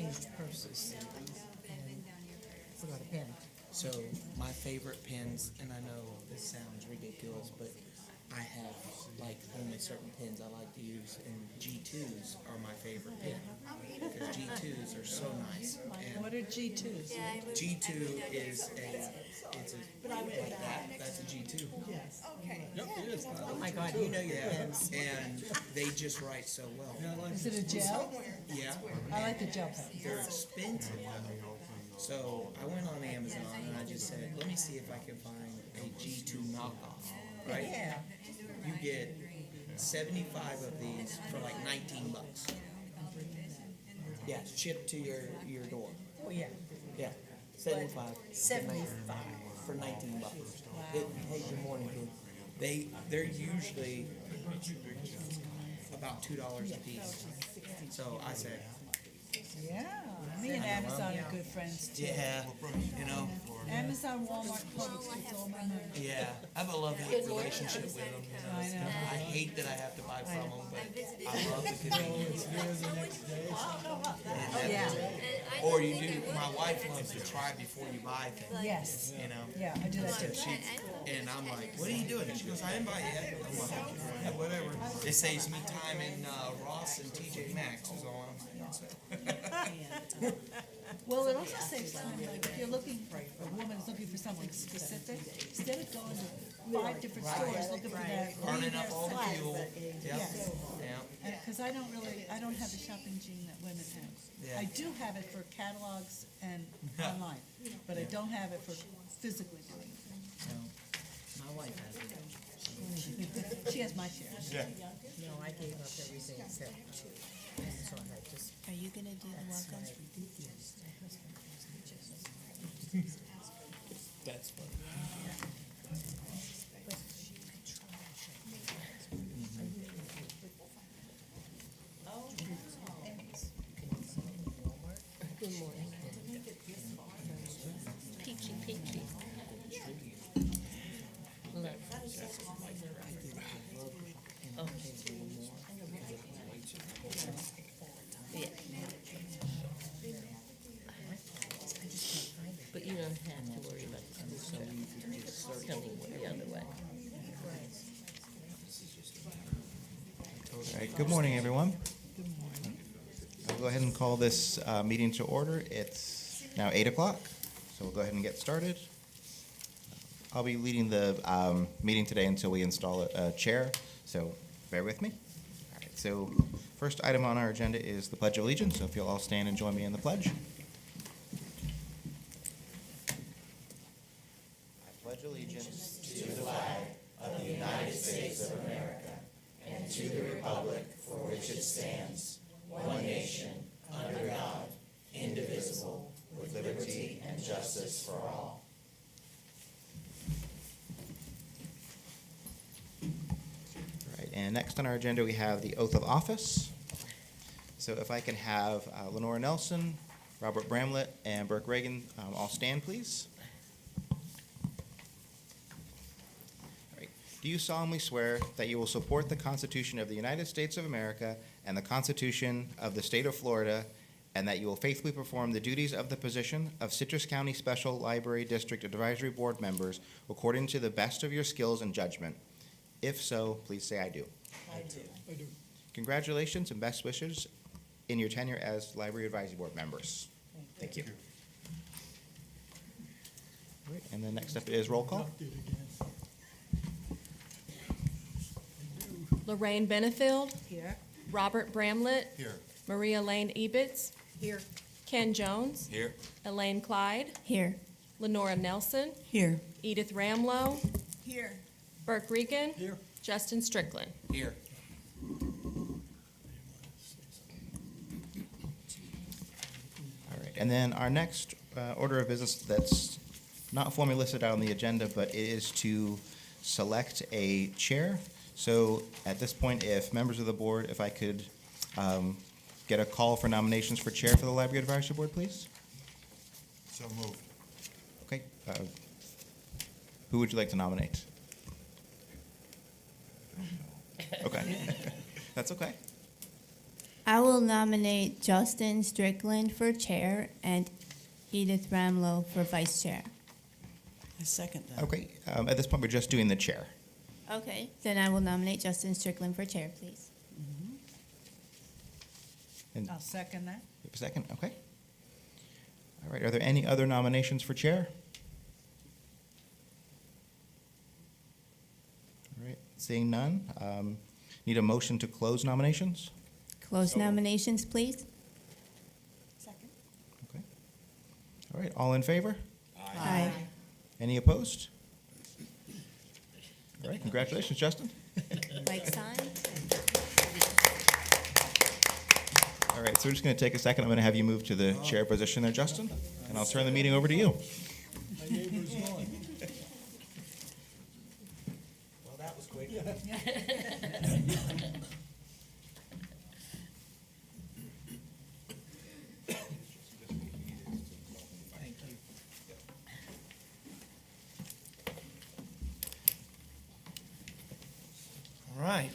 changed purses. And forgot a pen. So my favorite pens, and I know this sounds ridiculous, but I have like only certain pens I like to use, and G2s are my favorite pen because G2s are so nice. And What are G2s? G2 is like that's a G2. Yes. Yep, it is. Oh my God, you know your Yeah, pens. and they just write so well. Yeah, I like Is it a gel? Yeah, I like the gel pen. they're expensive though. So I went on Amazon and I just said, let me see if I can find a G2 knockoff, right? Yeah. You get 75 of these for like 19 bucks. Yeah, shipped to your door. Oh, yeah. Yeah, 75. 75. For 19 bucks. Hey, good morning, kid. They're usually about $2 a piece. So I said, Yeah. Me and Amazon are good friends too. yeah, you know, Amazon, Walmart, Publix gets all my money. yeah. I have a love-hate relationship with them. You know. I know. I hate that I have to buy from them, but I love the convenience. Yeah. Or you do. My wife loves to try before you buy things. Yes. You know. Yeah, I do that too. And I'm like, what are you doing? She goes, I didn't buy it yet. I'm like, yeah, whatever. It saves me time in Ross and TJ Maxx is all I'm saying. Well, it also saves time, like if you're looking, a woman's looking for something specific, instead of going to 5 different stores looking for that. Burning up all the fuel. Yep. Yes. Yeah. Because I don't have the shopping gene that women have. Yeah. I do have it for catalogs and online, but I don't have it for physically doing it. No. My wife has it. She has my share. No, I gave up everything except two. So I just. Are you gonna do the welcome? That's funny. Good morning. Peachy, peachy. Look. Okay. Yeah. But you don't have to worry about the stuff coming the other way. All right, good morning, everyone. I'll go ahead and call this meeting to order. It's now 8 o'clock, so we'll go ahead and get started. I'll be leading the meeting today until we install a chair, so bear with me. All right, so first item on our agenda is the Pledge of Allegiance, so if you'll all stand and join me in the pledge. I pledge allegiance to the flag of the United States of America and to the republic for which it stands, one nation, under God, indivisible, with liberty and justice for all. All right, and next on our agenda, we have the oath of office. So if I can have Lenora Nelson, Robert Bramlett, and Burke Reagan all stand, please. Do you solemnly swear that you will support the Constitution of the United States of America and the Constitution of the State of Florida, and that you will faithfully perform the duties of the position of Citrus County Special Library District Advisory Board members according to the best of your skills and judgment? If so, please say I do. I do. Congratulations and best wishes in your tenure as Library Advisory Board members. Thank you. All right, and then next up is roll call. Lorraine Benefield, Here. Robert Bramlett, Here. Maria Lane Ebitz, Here. Ken Jones, Here. Elaine Clyde, Here. Lenora Nelson, Here. Edith Ramlow, Here. Burke Regan, Here. Justin Strickland. Here. All right, and then our next order of business that's not formally listed out on the agenda, but it is to select a chair. So at this point, if members of the board, if I could get a call for nominations for chair for the Library Advisory Board, please. So moved. Okay. Who would you like to nominate? Okay. That's okay. I will nominate Justin Strickland for chair and Edith Ramlow for vice chair. I second that. Okay, at this point, we're just doing the chair. Okay, then I will nominate Justin Strickland for chair, please. And I'll second that. you have a second, okay. All right, are there any other nominations for chair? All right, seeing none, need a motion to close nominations? Close nominations, please. Second. Okay. All right, all in favor? Aye. Any opposed? All right, congratulations, Justin. Like sign? All right, so we're just going to take a second. I'm going to have you move to the chair position there, Justin, and I'll turn the meeting over to you. My neighbor's gone. Well, that was quick. Thank you. All right.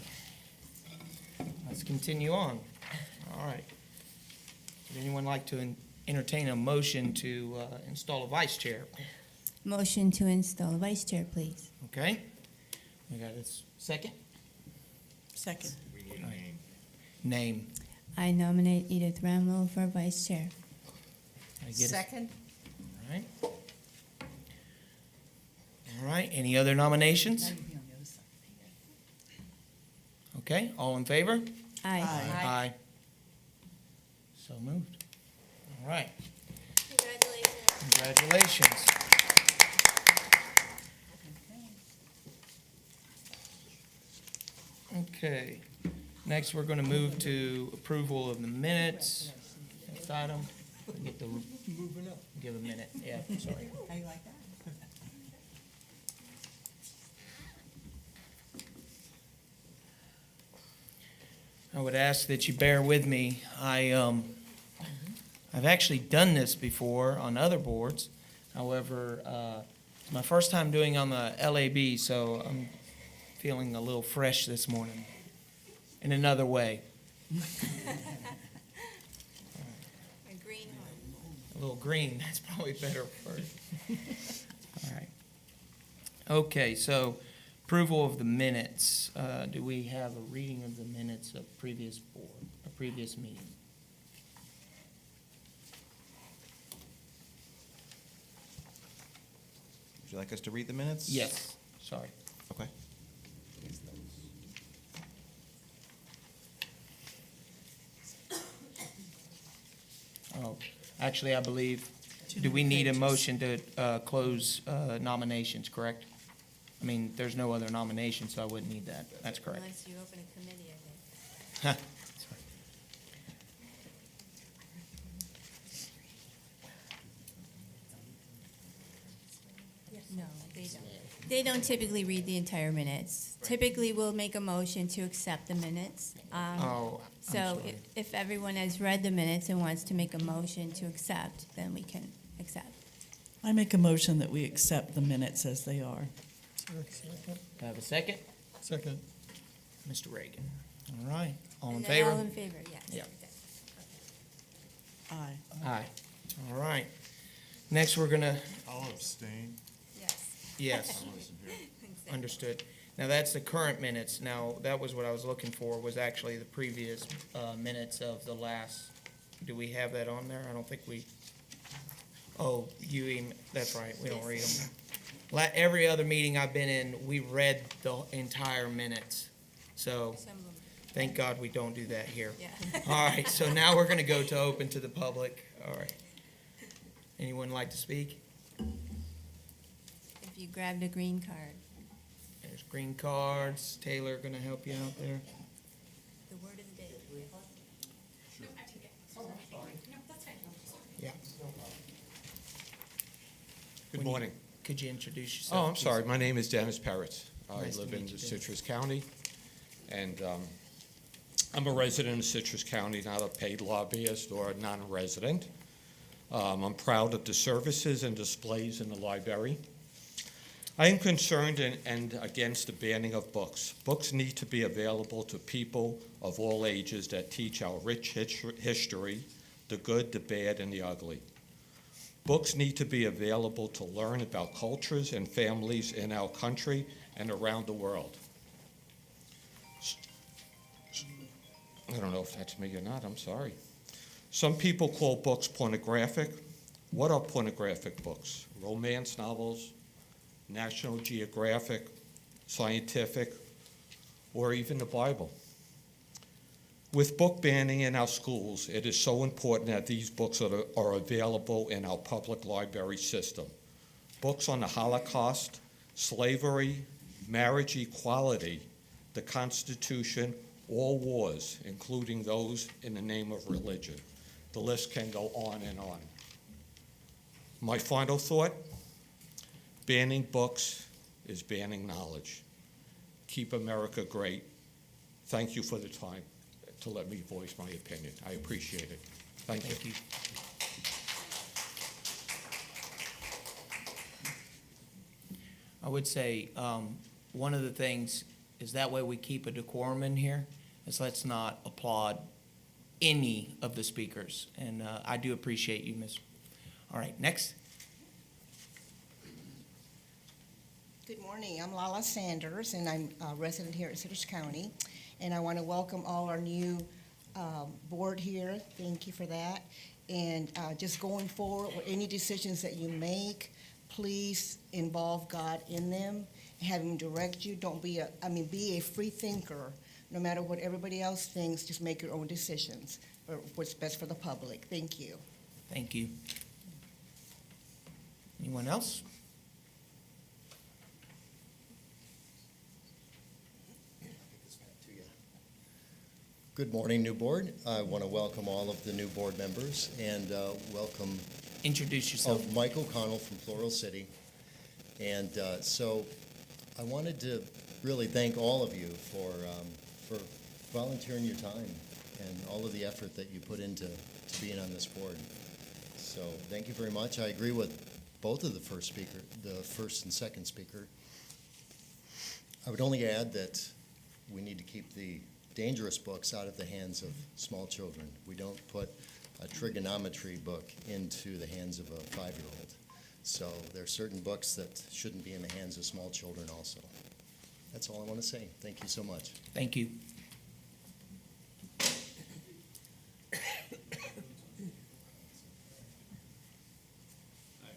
Let's continue on. All right. Would anyone like to entertain a motion to install a vice chair? Motion to install a vice chair, please. Okay. We got a second? Second. Name. I nominate Edith Ramlow for vice chair. Can I get a- Second? All right. All right, any other nominations? Now you be on the other side. Okay, all in favor? Aye. Aye. So moved. All right, congratulations. Okay, next we're gonna move to approval of the minutes. Next item, get the, give a minute, yeah, sorry. How you like that? I would ask that you bear with me. I've actually done this before on other boards. However, it's my first time doing on the LAB, so I'm feeling a little fresh this morning in another way. A little green, that's probably better for all right. Okay, so approval of the minutes. Do we have a reading of the minutes of previous board, a previous meeting? Would you like us to read the minutes? Yes, sorry. Okay. Oh, actually, I believe, do we need a motion to close nominations, correct? I mean, there's no other nominations, so I wouldn't need that. That's correct. Unless you open a committee, I think. Huh. No, they don't. They don't typically read the entire minutes. Typically, we'll make a motion to accept the minutes. Oh, I'm So sorry. if everyone has read the minutes and wants to make a motion to accept, then we can accept. I make a motion that we accept the minutes as they are. Do I have a second? Second. Mr. Reagan. All right, all in And then favor? All in favor, yes. Yeah. Aye. Aye. All right. Next, we're gonna, I'll abstain. Yes. yes, understood. Now, that's the current minutes. Now, that was what I was looking for, was actually the previous minutes of the last, do we have that on there? I don't think we, oh, that's right, we don't read them. Every other meeting I've been in, we read the entire minutes. So, Some of them, thank God we don't do that here. yeah. All right, so now we're gonna go to open to the public. All right. Anyone like to speak? If you grabbed a green card, There's green cards. Taylor gonna help you out there. the word of the day. Yeah. Good morning. Could you introduce yourself? Oh, I'm please? sorry. My name is Dennis Perrott. I Nice to live meet in you, Dennis. Citrus County, and I'm a resident of Citrus County, not a paid lobbyist or a non-resident. I'm proud of the services and displays in the library. I am concerned and against the banning of books. Books need to be available to people of all ages that teach our rich history, the good, the bad, and the ugly. Books need to be available to learn about cultures and families in our country and around the world. I don't know if that's me or not, I'm sorry. Some people call books pornographic. What are pornographic books? Romance novels, National Geographic, scientific, or even the Bible. With book banning in our schools, it is so important that these books are available in our public library system. Books on the Holocaust, slavery, marriage equality, the Constitution, all wars, including those in the name of religion. The list can go on and on. My final thought, banning books is banning knowledge. Keep America great. Thank you for the time to let me voice my opinion. I appreciate it. Thank you. I would say one of the things is that way we keep a decorum in here, is let's not applaud any of the speakers. And I do appreciate you, Ms. All right, next. Good morning. I'm Lala Sanders, and I'm a resident here at Citrus County. And I want to welcome all our new board here. Thank you for that. And just going forward, with any decisions that you make, please involve God in them. Have Him direct you. Don't be be a free thinker. No matter what everybody else thinks, just make your own decisions for what's best for the public. Thank you. Thank you. Anyone else? Good morning, new board. I want to welcome all of the new board members and welcome Introduce yourself. Mike O'Connell from Floral City. And so I wanted to really thank all of you for volunteering your time and all of the effort that you put into being on this board. So thank you very much. I agree with both of the first and second speaker. I would only add that we need to keep the dangerous books out of the hands of small children. We don't put a trigonometry book into the hands of a 5-year-old. So there are certain books that shouldn't be in the hands of small children also. That's all I want to say. Thank you so much. Thank you.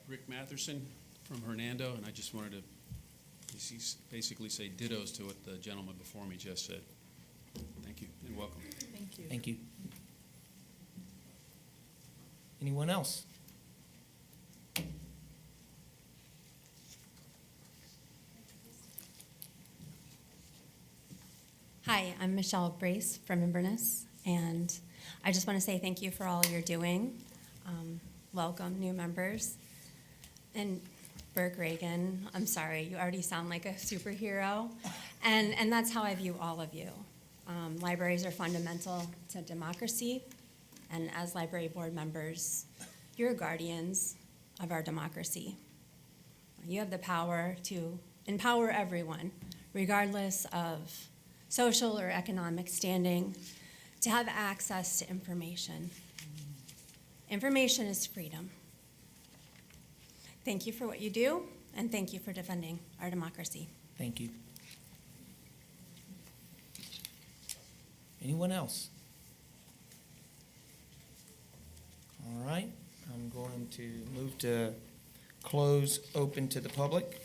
Rick Matherson from Hernando, and I just wanted to basically say dittos to what the gentleman before me just said. Thank you and welcome. Thank you. Thank you. Anyone else? Hi, I'm Michelle Brace from Inverness, and I just want to say thank you for all you're doing. Welcome, new members. And Burke Reagan, I'm sorry, you already sound like a superhero, and that's how I view all of you. Libraries are fundamental to democracy, and as library board members, you're guardians of our democracy. You have the power to empower everyone, regardless of social or economic standing, to have access to information. Information is freedom. Thank you for what you do, and thank you for defending our democracy. Thank you. Anyone else? All right, I'm going to move to close open to the public.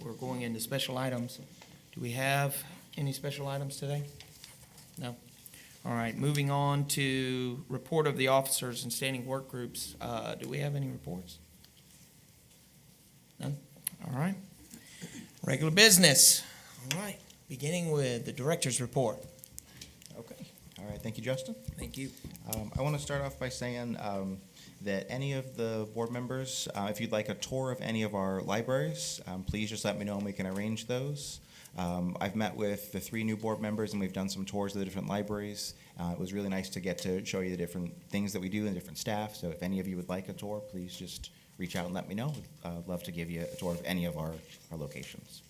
We're going into special items. Do we have any special items today? No? All right, moving on to report of the officers and standing work groups. Do we have any reports? None? All right. Regular business. All right, beginning with the director's report. Okay. All right. Thank you, Justin. Thank you. I want to start off by saying that any of the board members, if you'd like a tour of any of our libraries, please just let me know and we can arrange those. I've met with the 3 new board members and we've done some tours of the different libraries. It was really nice to get to show you the different things that we do and the different staff. So if any of you would like a tour, please just reach out and let me know. I'd love to give you a tour of any of our locations.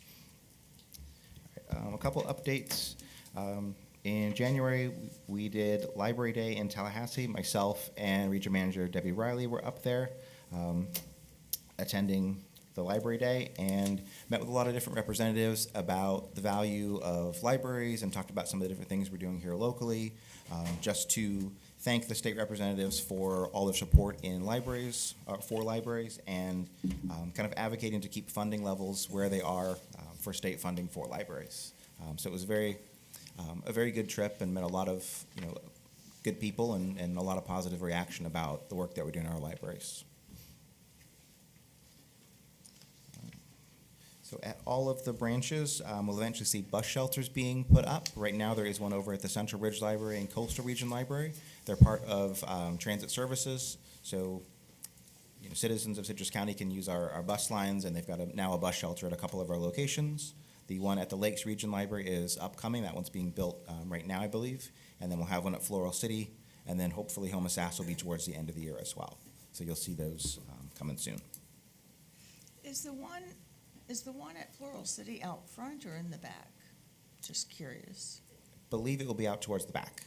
A couple updates. In January, we did Library Day in Tallahassee. Myself and Region Manager Debbie Riley were up there attending the Library Day and met with a lot of different representatives about the value of libraries and talked about some of the different things we're doing here locally. Just to thank the state representatives for all their support in libraries, for libraries, and kind of advocating to keep funding levels where they are for state funding for libraries. So it was a very good trip and met a lot of good people and a lot of positive reaction about the work that we're doing in our libraries. So at all of the branches, we'll eventually see bus shelters being put up. Right now there is one over at the Central Ridge Library and Coastal Region Library. They're part of transit services, so citizens of Citrus County can use our bus lines, and they've got now a bus shelter at a couple of our locations. The one at the Lakes Region Library is upcoming. That one's being built right now, I believe. And then we'll have one at Floral City, and then hopefully Homosassa will be towards the end of the year as well. So you'll see those coming soon. Is the one at Floral City out front or in the back? Just curious. Believe it will be out towards the back.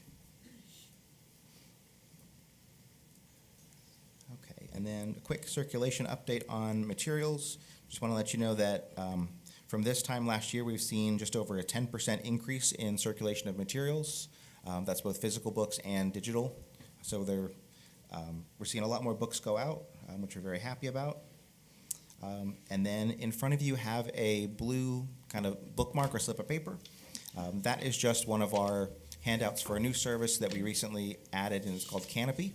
Okay, and then a quick circulation update on materials. Just want to let you know that from this time last year, we've seen just over a 10% increase in circulation of materials. That's both physical books and digital. So we're seeing a lot more books go out, which we're very happy about. And then in front of you have a blue kind of bookmark or slip of paper. That is just one of our handouts for a new service that we recently added, and it's called Canopy.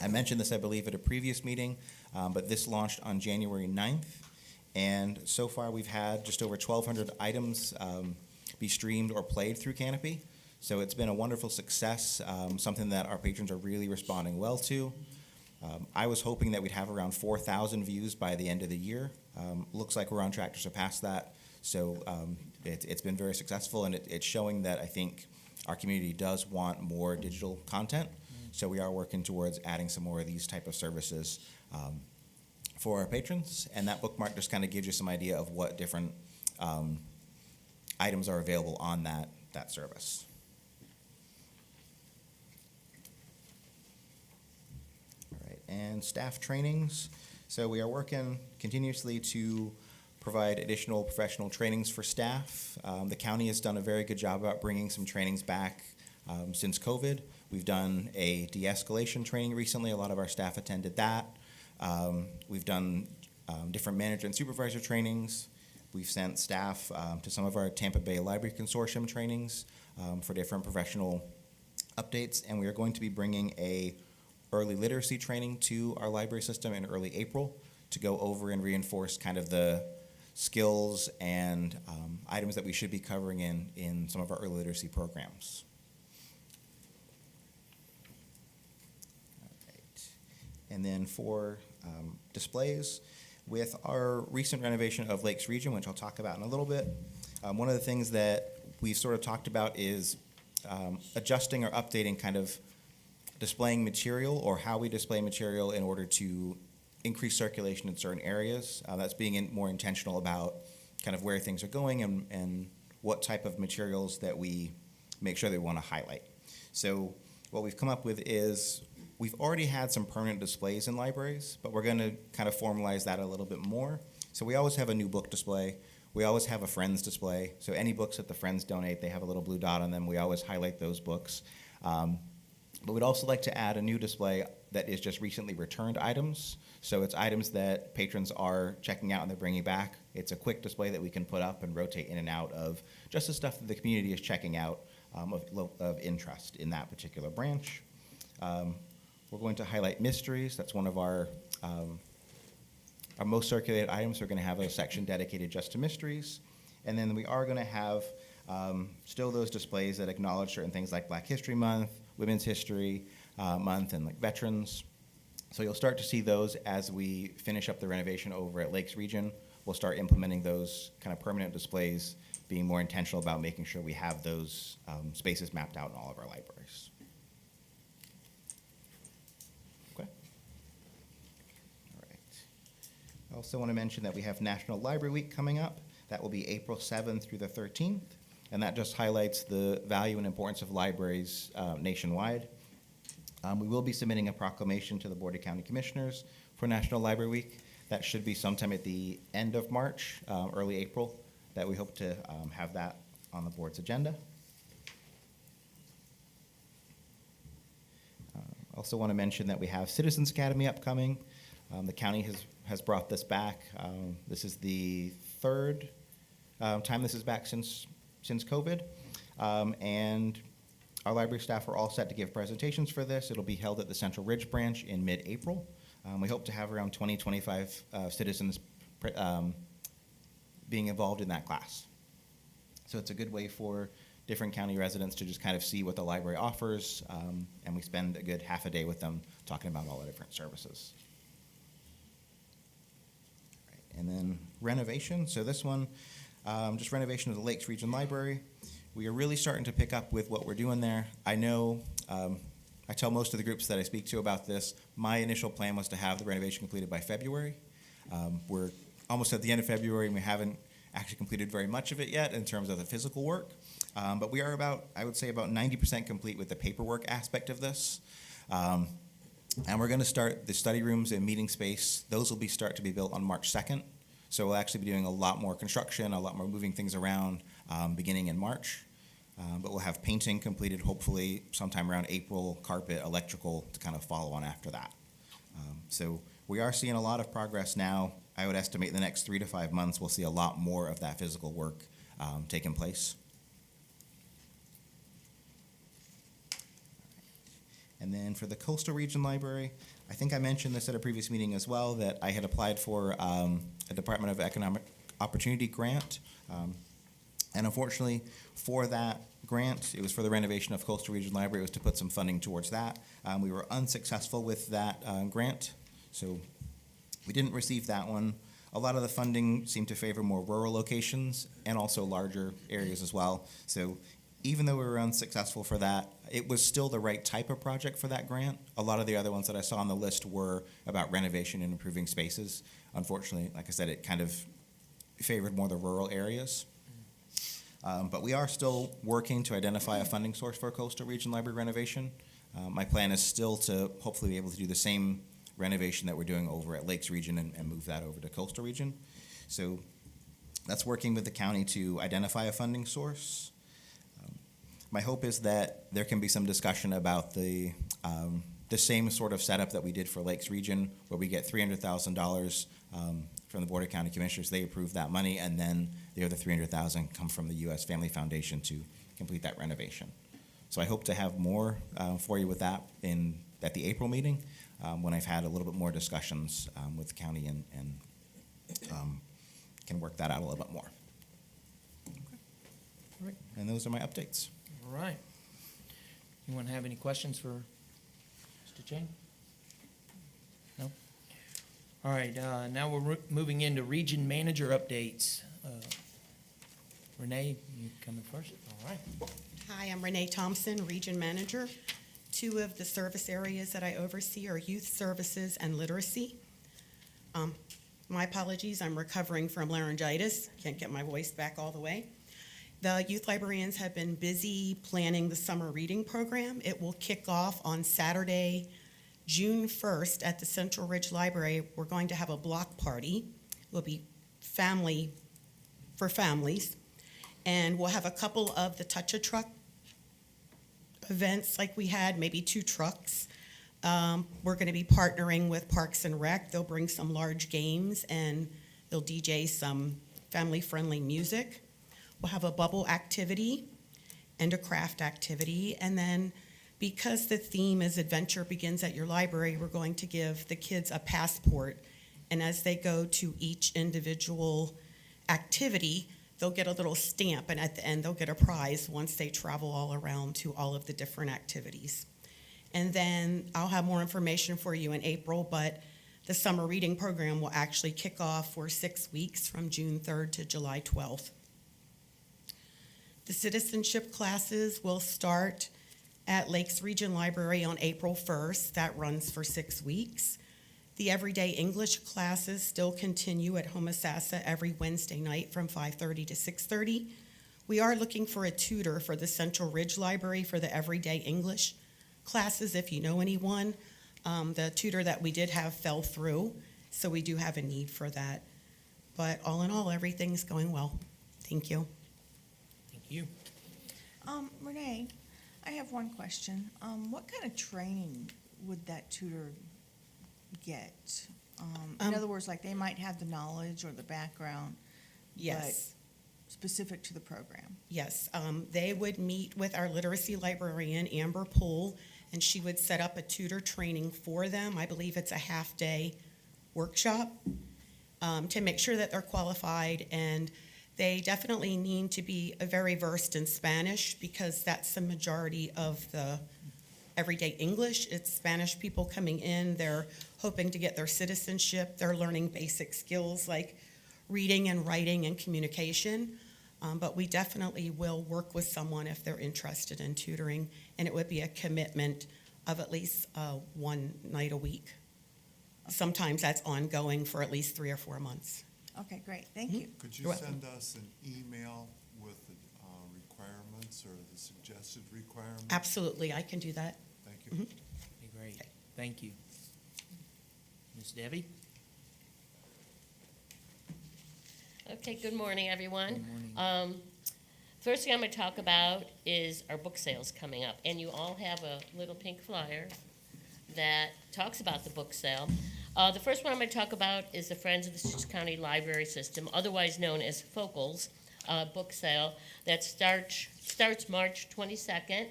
I mentioned this, I believe, at a previous meeting, but this launched on January 9th. And so far, we've had just over 1,200 items be streamed or played through Canopy. So it's been a wonderful success, something that our patrons are really responding well to. I was hoping that we'd have around 4,000 views by the end of the year. Looks like we're on track to surpass that. So it's been very successful, and it's showing that I think our community does want more digital content. So we are working towards adding some more of these type of services for our patrons, and that bookmark just kind of gives you some idea of what different items are available on that service. All right, and staff trainings. So we are working continuously to provide additional professional trainings for staff. The county has done a very good job about bringing some trainings back since COVID. We've done a de-escalation training recently. A lot of our staff attended that. We've done different manager and supervisor trainings. We've sent staff to some of our Tampa Bay Library Consortium trainings for different professional updates, and we are going to be bringing a early literacy training to our library system in early April to go over and reinforce kind of the skills and items that we should be covering in some of our early literacy programs. And then for displays, with our recent renovation of Lakes Region, which I'll talk about in a little bit, one of the things that we've sort of talked about is adjusting or updating kind of displaying material or how we display material in order to increase circulation in certain areas. That's being more intentional about kind of where things are going and what type of materials that we make sure they want to highlight. So what we've come up with is we've already had some permanent displays in libraries, but we're going to kind of formalize that a little bit more. So we always have a new book display. We always have a Friends display. So any books that the Friends donate, they have a little blue dot on them. We always highlight those books. But we'd also like to add a new display that is just recently returned items. So it's items that patrons are checking out and they're bringing back. It's a quick display that we can put up and rotate in and out of just the stuff that the community is checking out of interest in that particular branch. We're going to highlight mysteries. That's one of our most circulated items. We're going to have a section dedicated just to mysteries. And then we are going to have still those displays that acknowledge certain things like Black History Month, Women's History Month, and like veterans. So you'll start to see those as we finish up the renovation over at Lakes Region. We'll start implementing those kind of permanent displays, being more intentional about making sure we have those spaces mapped out in all of our libraries. Okay. All right. Also want to mention that we have National Library Week coming up. That will be April 7th through the 13th, and that just highlights the value and importance of libraries nationwide. We will be submitting a proclamation to the Board of County Commissioners for National Library Week. That should be sometime at the end of March, early April, that we hope to have that on the board's agenda. Also want to mention that we have Citizens Academy upcoming. The county has brought this back. This is the third time this is back since COVID. And our library staff are all set to give presentations for this. It'll be held at the Central Ridge branch in mid-April. We hope to have around 25 citizens being involved in that class. So it's a good way for different county residents to just kind of see what the library offers, and we spend a good half a day with them talking about all the different services. And then renovation. So this one, just renovation of the Lakes Region Library. We are really starting to pick up with what we're doing there. I know, I tell most of the groups that I speak to about this, my initial plan was to have the renovation completed by February. We're almost at the end of February, and we haven't actually completed very much of it yet in terms of the physical work. But we are about, I would say, about 90% complete with the paperwork aspect of this. And we're going to start the study rooms and meeting space. Those will start to be built on March 2nd. So we'll actually be doing a lot more construction, a lot more moving things around beginning in March. But we'll have painting completed hopefully sometime around April, carpet, electrical to kind of follow on after that. So we are seeing a lot of progress now. I would estimate in the next 3 to 5 months we'll see a lot more of that physical work taking place. And then for the Coastal Region Library, I think I mentioned this at a previous meeting as well, that I had applied for a Department of Economic Opportunity grant. And unfortunately, for that grant, it was for the renovation of Coastal Region Library. It was to put some funding towards that. We were unsuccessful with that grant, so we didn't receive that one. A lot of the funding seemed to favor more rural locations and also larger areas as well. So even though we were unsuccessful for that, it was still the right type of project for that grant. A lot of the other ones that I saw on the list were about renovation and improving spaces. Unfortunately, like I said, it kind of favored more the rural areas. But we are still working to identify a funding source for Coastal Region Library renovation. My plan is still to hopefully be able to do the same renovation that we're doing over at Lakes Region and move that over to Coastal Region. So that's working with the county to identify a funding source. My hope is that there can be some discussion about the same sort of setup that we did for Lakes Region, where we get $300,000 from the Board of County Commissioners. They approve that money, and then the other $300,000 come from the U.S. Family Foundation to complete that renovation. So I hope to have more for you with that at the April meeting, when I've had a little bit more discussions with the county and can work that out a little bit more. Okay. All right. And those are my updates. All right. Anyone have any questions for Mr. Chang? No? All right, now we're moving into region manager updates. Renee, you coming first? All right. Hi, I'm Renee Thompson, Region Manager. 2 of the service areas that I oversee are youth services and literacy. My apologies, I'm recovering from laryngitis. Can't get my voice back all the way. The youth librarians have been busy planning the summer reading program. It will kick off on Saturday, June 1st at the Central Ridge Library. We're going to have a block party. It will be family for families. And we'll have a couple of the Touch-a-Truck events like we had, maybe 2 trucks. We're going to be partnering with Parks and Rec. They'll bring some large games and they'll DJ some family-friendly music. We'll have a bubble activity and a craft activity. And then because the theme is Adventure Begins at Your Library, we're going to give the kids a passport. And as they go to each individual activity, they'll get a little stamp, and at the end they'll get a prize once they travel all around to all of the different activities. And then I'll have more information for you in April, but the summer reading program will actually kick off for 6 weeks from June 3rd to July 12th. The citizenship classes will start at Lakes Region Library on April 1st. That runs for 6 weeks. The everyday English classes still continue at Homosassa every Wednesday night from 5:30 to 6:30. We are looking for a tutor for the Central Ridge Library for the everyday English classes, if you know anyone. The tutor that we did have fell through, so we do have a need for that. But all in all, everything's going well. Thank you. Thank you. Renee, I have one question. What kind of training would that tutor get? In other words, like they might have the knowledge or the background, Yes. but specific to the program. Yes, they would meet with our literacy librarian, Amber Poole, and she would set up a tutor training for them. I believe it's a half-day workshop to make sure that they're qualified, and they definitely need to be very versed in Spanish because that's the majority of the everyday English. It's Spanish people coming in. They're hoping to get their citizenship. They're learning basic skills like reading and writing and communication. But we definitely will work with someone if they're interested in tutoring, and it would be a commitment of at least one night a week. Sometimes that's ongoing for at least 3 or 4 months. Okay, great. Thank you. Could You're you welcome. send us an email with the requirements or the suggested requirements? Absolutely, I can do that. Thank you. Okay, great. Thank you. Ms. Debbie? Okay, good morning, everyone. Good morning. First thing I'm going to talk about is our book sales coming up. And you all have a little pink flyer that talks about the book sale. The first one I'm going to talk about is the Friends of the Citrus County Library System, otherwise known as FOCAL's book sale that starts March 22nd,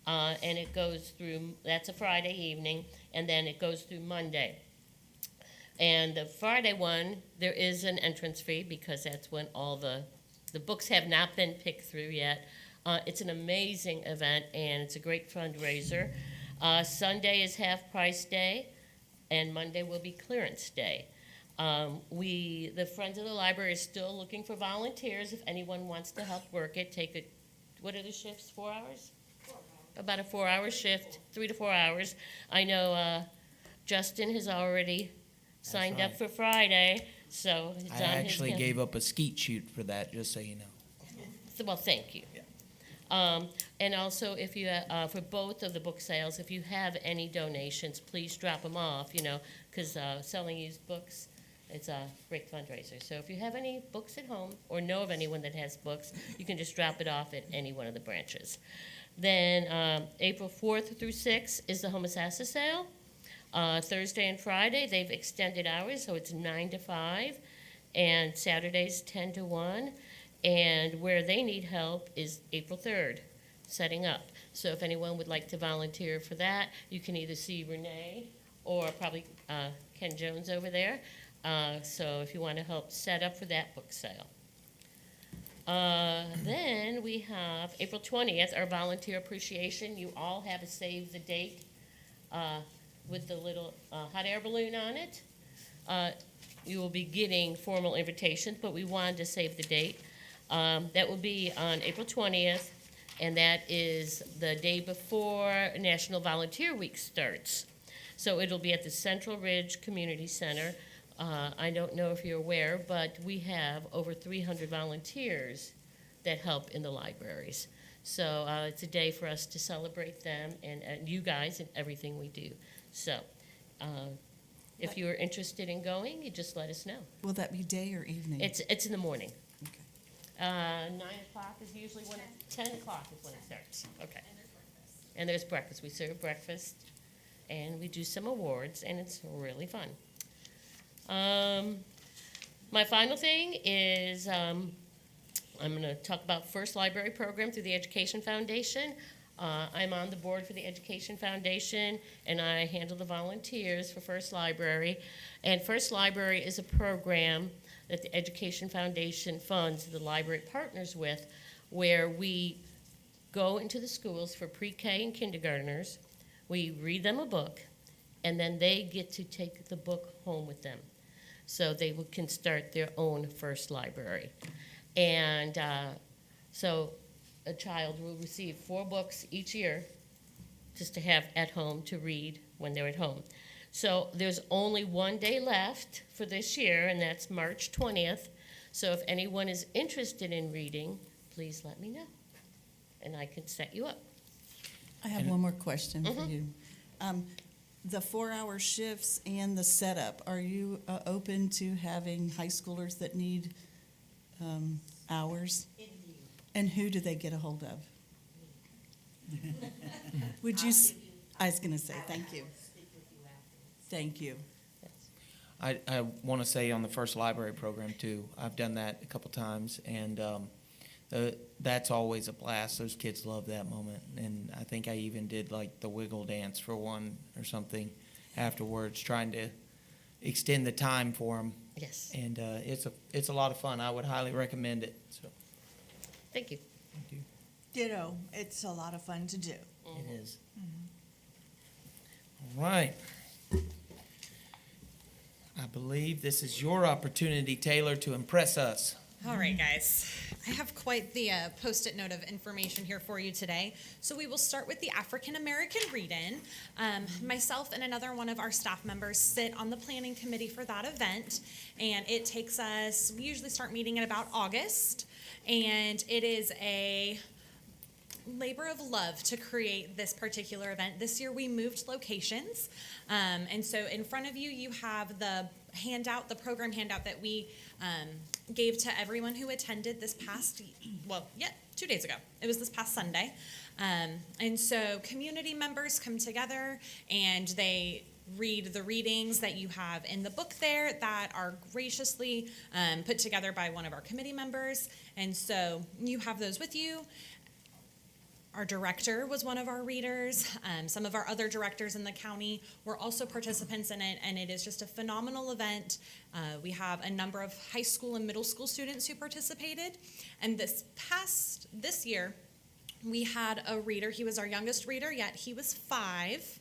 and it goes through, that's a Friday evening, and then it goes through Monday. And the Friday one, there is an entrance fee because that's when all the books have not been picked through yet. It's an amazing event, and it's a great fundraiser. Sunday is half price day, and Monday will be clearance day. The Friends of the Library is still looking for volunteers if anyone wants to help work it. What are the shifts, 4 hours? About a 4-hour shift, 3 to 4 hours. I know Justin has already signed right. up for Friday, so it's I on his actually calendar. gave up a skeet shoot for that, just so you know. Well, thank you. And also, if you for both of the book sales, if you have any donations, please drop them off. Because selling used books, it's a great fundraiser. So if you have any books at home or know of anyone that has books, you can just drop it off at any one of the branches. Then April 4th through 6th is the Homosassa sale. Thursday and Friday, they've extended hours, so it's 9 to 5, and Saturdays 10 to 1. And where they need help is April 3rd, setting up. So if anyone would like to volunteer for that, you can either see Renee or probably Ken Jones over there. So if you want to help set up for that book sale. Then we have April 20th, our volunteer appreciation. You all have a save the date with the little hot air balloon on it. You will be getting formal invitations, but we wanted to save the date. That will be on April 20th, and that is the day before National Volunteer Week starts. So it'll be at the Central Ridge Community Center. I don't know if you're aware, but we have over 300 volunteers that help in the libraries. So it's a day for us to celebrate them and you guys and everything we do. So if you are interested in going, you just let us know. Will that be day or evening? It's in the morning. Okay. 9 o'clock is usually when 10 o'clock is when it starts. Okay. And there's breakfast. We serve breakfast, and we do some awards, and it's really fun. My final thing is I'm going to talk about First Library Program through the Education Foundation. I'm on the board for the Education Foundation, and I handle the volunteers for First Library. And First Library is a program that the Education Foundation funds the library partners with, where we go into the schools for pre-K and kindergartners, we read them a book, and then they get to take the book home with them. So they can start their own first library. And so a child will receive 4 books each year just to have at home to read when they're at home. So there's only one day left for this year, and that's March 20th. So if anyone is interested in reading, please let me know, and I can set you up. I have one more question for Mhm. you. The 4-hour shifts and the setup, are you open to having high schoolers that need hours? And who do they get a hold of? Would you, I was going to say, thank you. Thank you. I want to say on the first library program too, I've done that a couple times, and that's always a blast. Those kids love that moment, and I think I even did like the wiggle dance for one or something afterwards, trying to extend the time for them. Yes. And it's a lot of fun. I would highly recommend it. So Thank you. thank you. Ditto. It's a lot of fun to do. It is. All right. I believe this is your opportunity, Taylor, to impress us. All right, guys. I have quite the post-it note of information here for you today. So we will start with the African American Read-In. Myself and another one of our staff members sit on the planning committee for that event, and it takes us, we usually start meeting in about August, and it is a labor of love to create this particular event. This year we moved locations, and so in front of you, you have the handout, the program handout that we gave to everyone who attended this past, 2 days ago. It was this past Sunday. And so community members come together and they read the readings that you have in the book there that are graciously put together by one of our committee members. And so you have those with you. Our director was one of our readers. Some of our other directors in the county were also participants in it, and it is just a phenomenal event. We have a number of high school and middle school students who participated, and this year, we had a reader. He was our youngest reader, yet he was 5.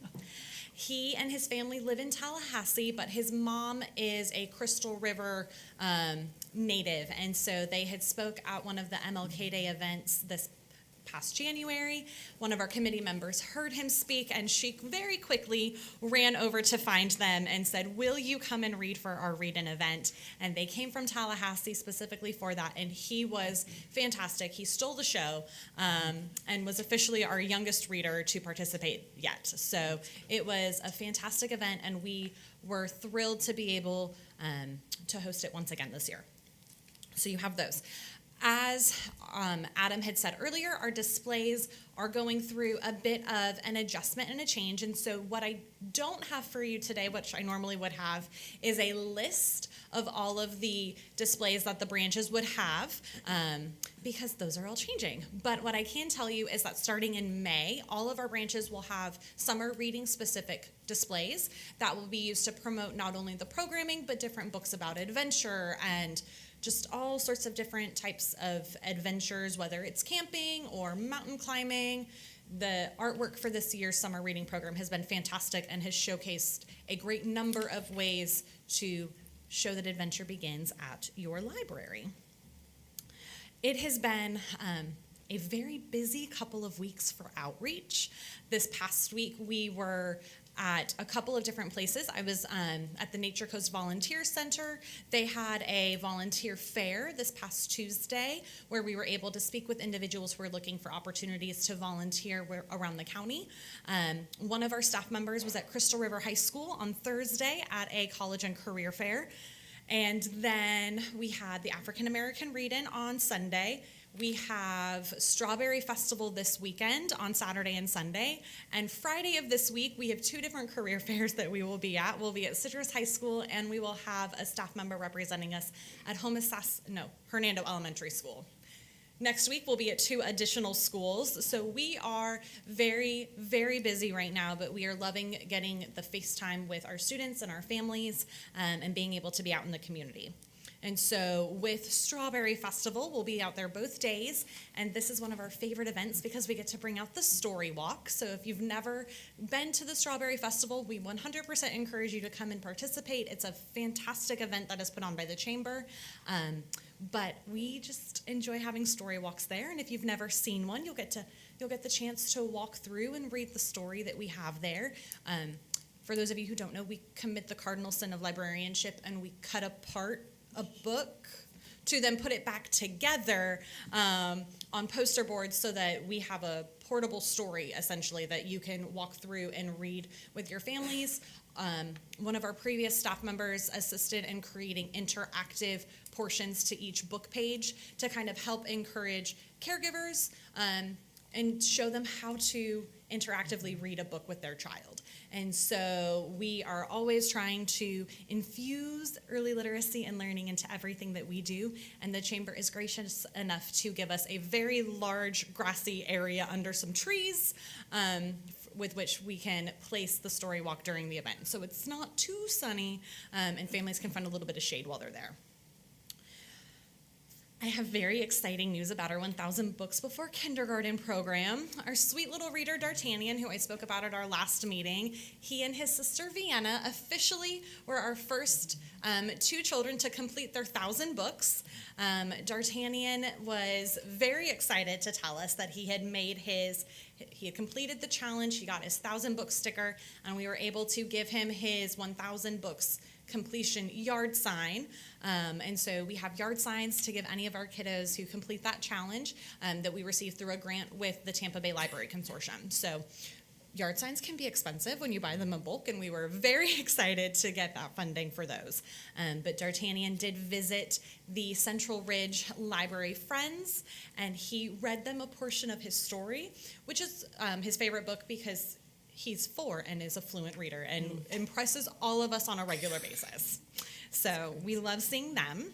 He and his family live in Tallahassee, but his mom is a Crystal River native, and so they had spoke at one of the MLK Day events this past January. One of our committee members heard him speak, and she very quickly ran over to find them and said, "Will you come and read for our read-in event?" And they came from Tallahassee specifically for that, and he was fantastic. He stole the show and was officially our youngest reader to participate yet. So it was a fantastic event, and we were thrilled to be able to host it once again this year. So you have those. As Adam had said earlier, our displays are going through a bit of an adjustment and a change. And so what I don't have for you today, which I normally would have, is a list of all of the displays that the branches would have, because those are all changing. But what I can tell you is that starting in May, all of our branches will have summer reading specific displays that will be used to promote not only the programming, but different books about adventure and just all sorts of different types of adventures, whether it's camping or mountain climbing. The artwork for this year's summer reading program has been fantastic and has showcased a great number of ways to show that adventure begins at your library. It has been a very busy couple of weeks for outreach. This past week, we were at a couple of different places. I was at the Nature Coast Volunteer Center. They had a volunteer fair this past Tuesday where we were able to speak with individuals who were looking for opportunities to volunteer around the county. One of our staff members was at Crystal River High School on Thursday at a college and career fair. And then we had the African American Read-In on Sunday. We have Strawberry Festival this weekend on Saturday and Sunday. And Friday of this week, we have 2 different career fairs that we will be at. We'll be at Citrus High School, and we will have a staff member representing us at Hernando Elementary School. Next week, we'll be at 2 additional schools. So we are very, very busy right now, but we are loving getting the FaceTime with our students and our families and being able to be out in the community. And so with Strawberry Festival, we'll be out there both days, and this is one of our favorite events because we get to bring out the Story Walk. So if you've never been to the Strawberry Festival, we 100% encourage you to come and participate. It's a fantastic event that is put on by the Chamber, but we just enjoy having story walks there, and if you've never seen one, you'll get the chance to walk through and read the story that we have there. For those of you who don't know, we commit the cardinal sin of librarianship, and we cut apart a book to then put it back together on poster boards so that we have a portable story, essentially, that you can walk through and read with your families. One of our previous staff members assisted in creating interactive portions to each book page to kind of help encourage caregivers and show them how to interactively read a book with their child. And so we are always trying to infuse early literacy and learning into everything that we do. And the Chamber is gracious enough to give us a very large grassy area under some trees with which we can place the story walk during the event. So it's not too sunny, and families can find a little bit of shade while they're there. I have very exciting news about our 1,000 Books Before Kindergarten program. Our sweet little reader, D'Artagnan, who I spoke about at our last meeting, he and his sister, Vienna, officially were our first 2 children to complete their 1,000 books. D'Artagnan was very excited to tell us that he had completed the challenge, he got his 1,000 book sticker, and we were able to give him his 1,000 books completion yard sign. And so we have yard signs to give any of our kiddos who complete that challenge that we receive through a grant with the Tampa Bay Library Consortium. So yard signs can be expensive when you buy them in bulk, and we were very excited to get that funding for those. But D'Artagnan did visit the Central Ridge Library Friends, and he read them a portion of his story, which is his favorite book because he's 4 and is a fluent reader and impresses all of us on a regular basis. So we love seeing them.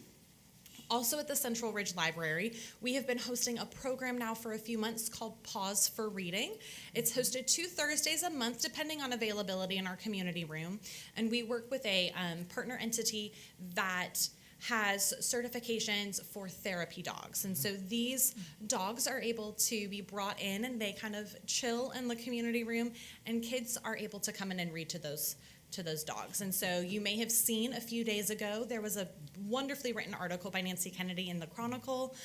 Also at the Central Ridge Library, we have been hosting a program now for a few months called Pause for Reading. It's hosted 2 Thursdays a month, depending on availability in our community room. And we work with a partner entity that has certifications for therapy dogs. And so these dogs are able to be brought in and they kind of chill in the community room, and kids are able to come in and read to those dogs. And so you may have seen a few days ago, there was a wonderfully written article by Nancy Kennedy in the Chronicle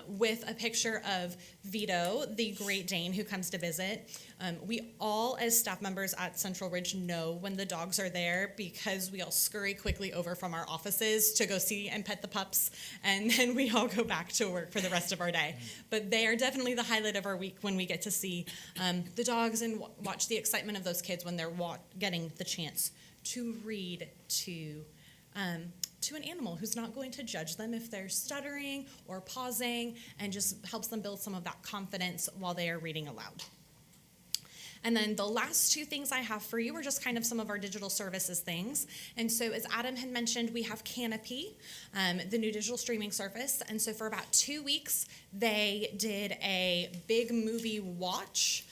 with a picture of Vito, the Great Dane who comes to visit. We all, as staff members at Central Ridge, know when the dogs are there because we all scurry quickly over from our offices to go see and pet the pups, and then we all go back to work for the rest of our day. But they are definitely the highlight of our week when we get to see the dogs and watch the excitement of those kids when they're getting the chance to read to an animal who's not going to judge them if they're stuttering or pausing, and just helps them build some of that confidence while they are reading aloud. And then the last 2 things I have for you are just kind of some of our digital services things. And so as Adam had mentioned, we have Canopy, the new digital streaming service. And so for about 2 weeks, they did a big movie watch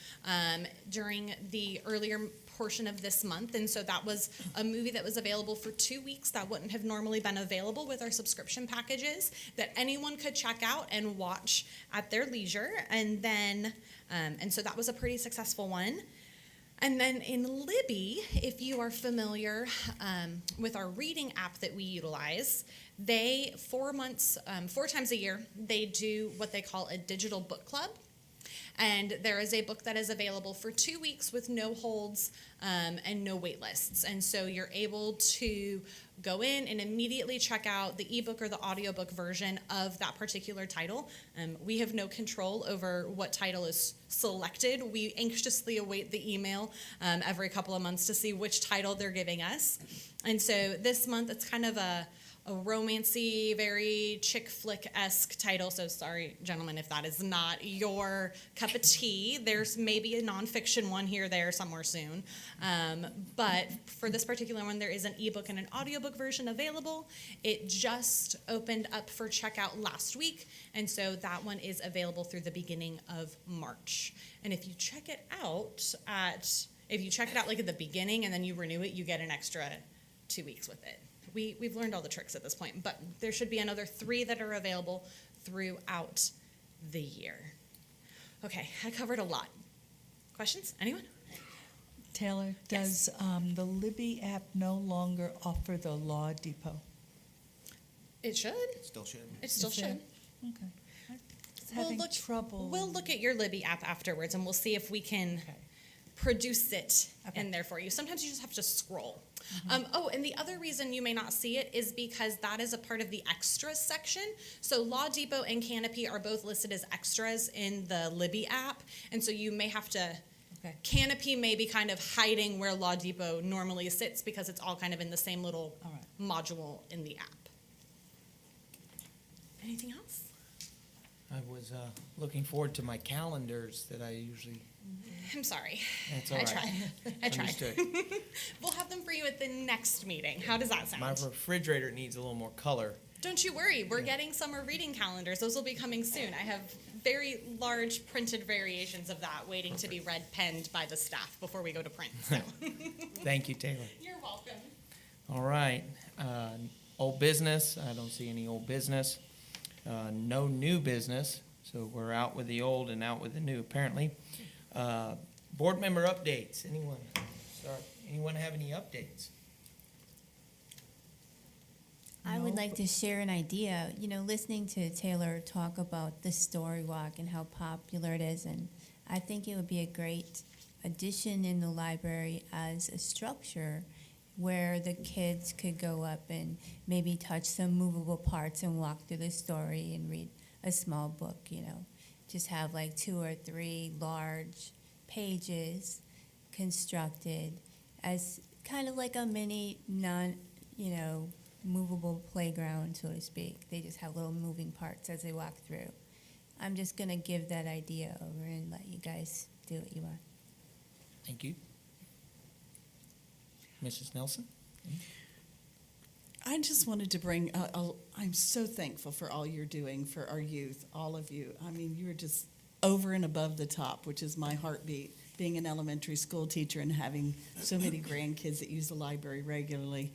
during the earlier portion of this month. And so that was a movie that was available for 2 weeks that wouldn't have normally been available with our subscription packages, that anyone could check out and watch at their leisure. And then, and so that was a pretty successful one. And then in Libby, if you are familiar with our reading app that we utilize, they 4 times a year, they do what they call a digital book club. And there is a book that is available for 2 weeks with no holds and no wait lists. And so you're able to go in and immediately check out the ebook or the audiobook version of that particular title. We have no control over what title is selected. We anxiously await the email every couple of months to see which title they're giving us. And so this month it's kind of a romancy, very chick flick-esque title. So sorry, gentlemen, if that is not your cup of tea. There's maybe a nonfiction one here, there, somewhere soon. But for this particular one, there is an ebook and an audiobook version available. It just opened up for checkout last week, and so that one is available through the beginning of March. And if you check it out like at the beginning and then you renew it, you get an extra 2 weeks with it. We've learned all the tricks at this point, but there should be another 3 that are available throughout the year. Okay, I covered a lot. Questions? Anyone? Taylor, Yes. does the Libby app no longer offer the Law Depot? It should. Still should. It still Is should. it? Okay. I was having trouble. We'll look at your Libby app afterwards, and we'll see if we can produce it in there for you. Sometimes you just have to scroll. Oh, and the other reason you may not see it is because that is a part of the extras section. So Law Depot and Canopy are both listed as extras in the Libby app, and so you may have to, Canopy may be kind of hiding where Law Depot normally sits because it's all kind of in the same little module in the app. Anything else? I was looking forward to my calendars that I usually. I'm sorry. That's all I right. tried. I tried. Understood. We'll have them for you at the next meeting. How does that sound? My refrigerator needs a little more color. Don't you worry. We're getting summer reading calendars. Those will be coming soon. I have very large printed variations of that waiting to be red penned by the staff before we go to print. So. Thank you, Taylor. You're welcome. All right. Old business. I don't see any old business. No new business. So we're out with the old and out with the new, apparently. Board member updates. Anyone have any updates? I would like to share an idea. You know, listening to Taylor talk about the story walk and how popular it is, and I think it would be a great addition in the library as a structure where the kids could go up and maybe touch some movable parts and walk through the story and read a small book, you know. Just have like 2 or 3 large pages constructed as kind of like a mini movable playground, so to speak. They just have little moving parts as they walk through. I'm just going to give that idea over and let you guys do what you want. Thank you. Mrs. Nelson? I just wanted to bring, I'm so thankful for all you're doing for our youth, all of you. I mean, you're just over and above the top, which is my heartbeat, being an elementary school teacher and having so many grandkids that use the library regularly.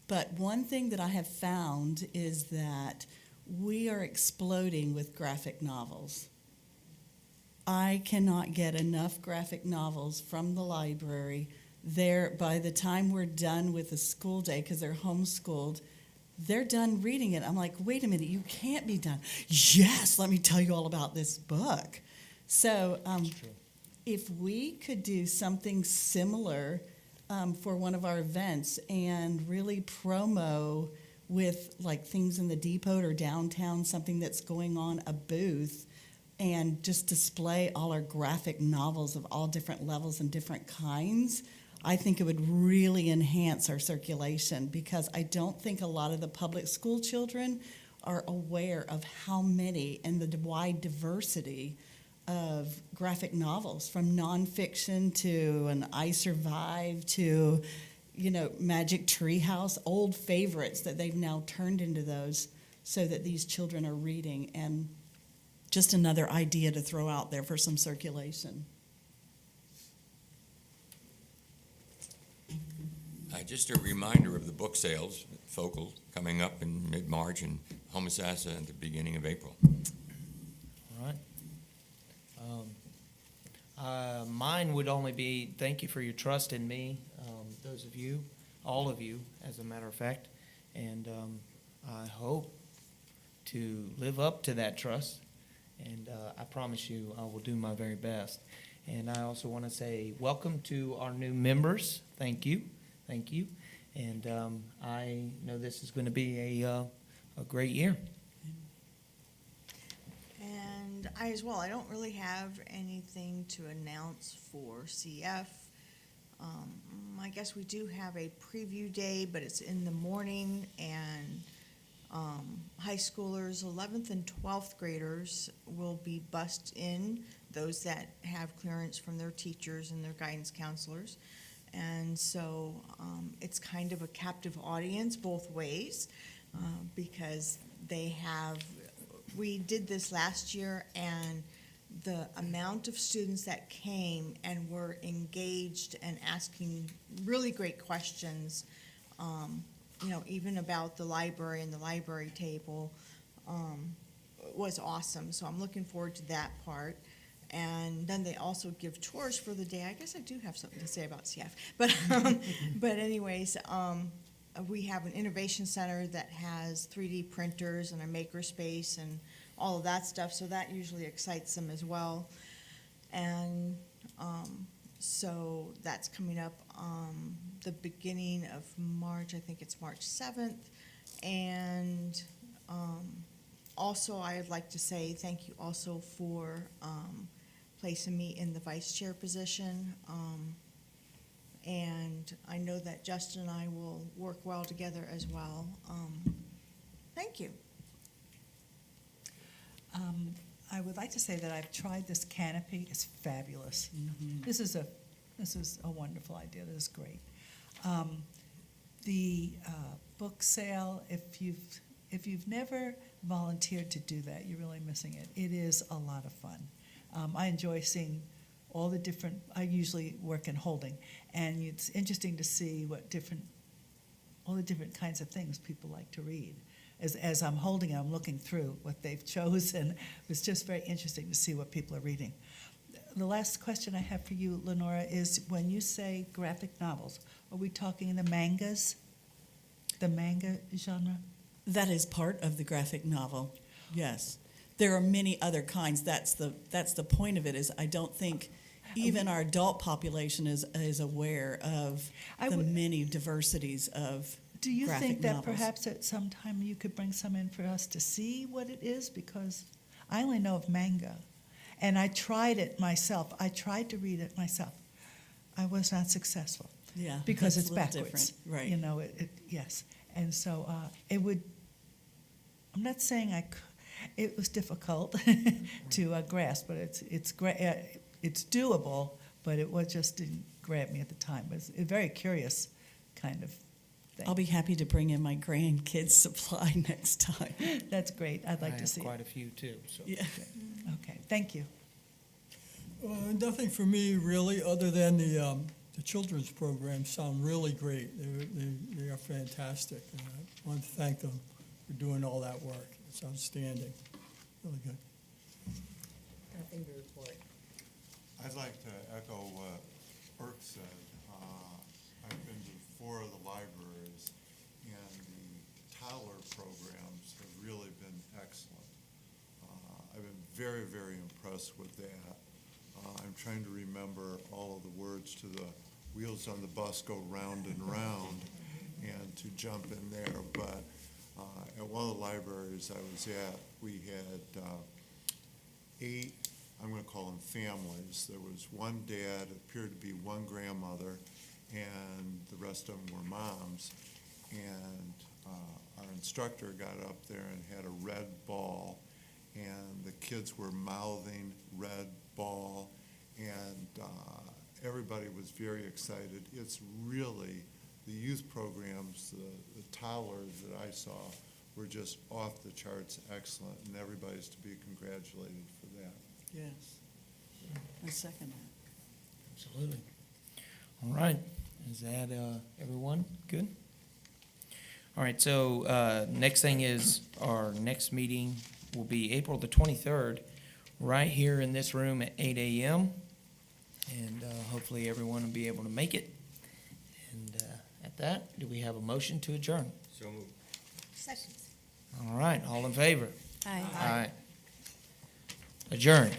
But one thing that I have found is that we are exploding with graphic novels. I cannot get enough graphic novels from the library. By the time we're done with the school day, because they're homeschooled, they're done reading it. I'm like, wait a minute, you can't be done. Yes, let me tell you all about this book. So if we could do something similar for one of our events and really promo with like things in the depot or downtown, something that's going on, a booth, and just display all our graphic novels of all different levels and different kinds, I think it would really enhance our circulation, because I don't think a lot of the public school children are aware of how many and the wide diversity of graphic novels, from nonfiction to an I Survive to, Magic Treehouse, old favorites that they've now turned into those so that these children are reading. And just another idea to throw out there for some circulation. Just a reminder of the book sales, Focal, coming up in mid-March, and Homosassa at the beginning of April. All right. Mine would only be thank you for your trust in me, those of you, all of you, as a matter of fact, and I hope to live up to that trust, and I promise you I will do my very best. And I also want to say welcome to our new members. Thank you. Thank you. And I know this is going to be a great year. And I as well, I don't really have anything to announce for CF. I guess we do have a preview day, but it's in the morning, and high schoolers, 11th and 12th graders will be bussed in, those that have clearance from their teachers and their guidance counselors. And so it's kind of a captive audience both ways, because we did this last year, and the amount of students that came and were engaged and asking really great questions, even about the library and the library table, was awesome. So I'm looking forward to that part. And then they also give tours for the day. I guess I do have something to say about CF. But anyways, we have an innovation center that has 3D printers and a maker space and all of that stuff. So that usually excites them as well. And So that's coming up the beginning of March. I think it's March 7th. And also, I'd like to say thank you also for placing me in the vice chair position. And I know that Justin and I will work well together as well. Thank you. I would like to say that I've tried this canopy. It's fabulous. This is a wonderful idea. This is great. The book sale, if you've never volunteered to do that, you're really missing it. It is a lot of fun. I enjoy seeing all the different. I usually work in holding, and it's interesting to see all the different kinds of things people like to read. As I'm holding it, I'm looking through what they've chosen. It's just very interesting to see what people are reading. The last question I have for you, Lenora, is when you say graphic novels, are we talking the mangas? The manga genre? That is part of the graphic novel, yes. There are many other kinds. That's the point of it, is I don't think even our adult population is aware of the many diversities of Do you graphic think that novels. perhaps at some time you could bring some in for us to see what it is? Because I only know of manga, and I tried it myself. I tried to read it myself. I was not successful. Yeah, because that's it's a little backwards. different, right. You know, yes. And so it would, I'm not saying it was difficult to grasp, but it's doable, but it just didn't grab me at the time. But it's a very curious kind of thing. I'll be happy to bring in my grandkids' supply next time. That's great. I'd like I to have see quite it. a few too. So. Yeah. Okay, thank you. Nothing for me really, other than the children's programs sound really great. They are fantastic. And I want to thank them for doing all that work. It's outstanding, really good. Nothing to report. I'd like to echo what Burke said. I've been to 4 of the libraries, and the toddler programs have really been excellent. I've been very, very impressed with that. I'm trying to remember all of the words to the wheels on the bus go round and round and to jump in there. But at one of the libraries I was at, we had 8, I'm going to call them families. There was one dad, appeared to be one grandmother, and the rest of them were moms. And our instructor got up there and had a red ball, and the kids were mouthing red ball, and everybody was very excited. It's really, the youth programs, the toddlers that I saw were just off the charts excellent, and everybody's to be congratulated for that. Yes. I second that. Absolutely. All right. Is that everyone good? All right. So next thing is our next meeting will be April the 23rd, right here in this room at 8 a.m. And hopefully everyone will be able to make it. And at that, do we have a motion to adjourn? So moved. Second. All right. All in favor? Aye. Aye. Adjourned.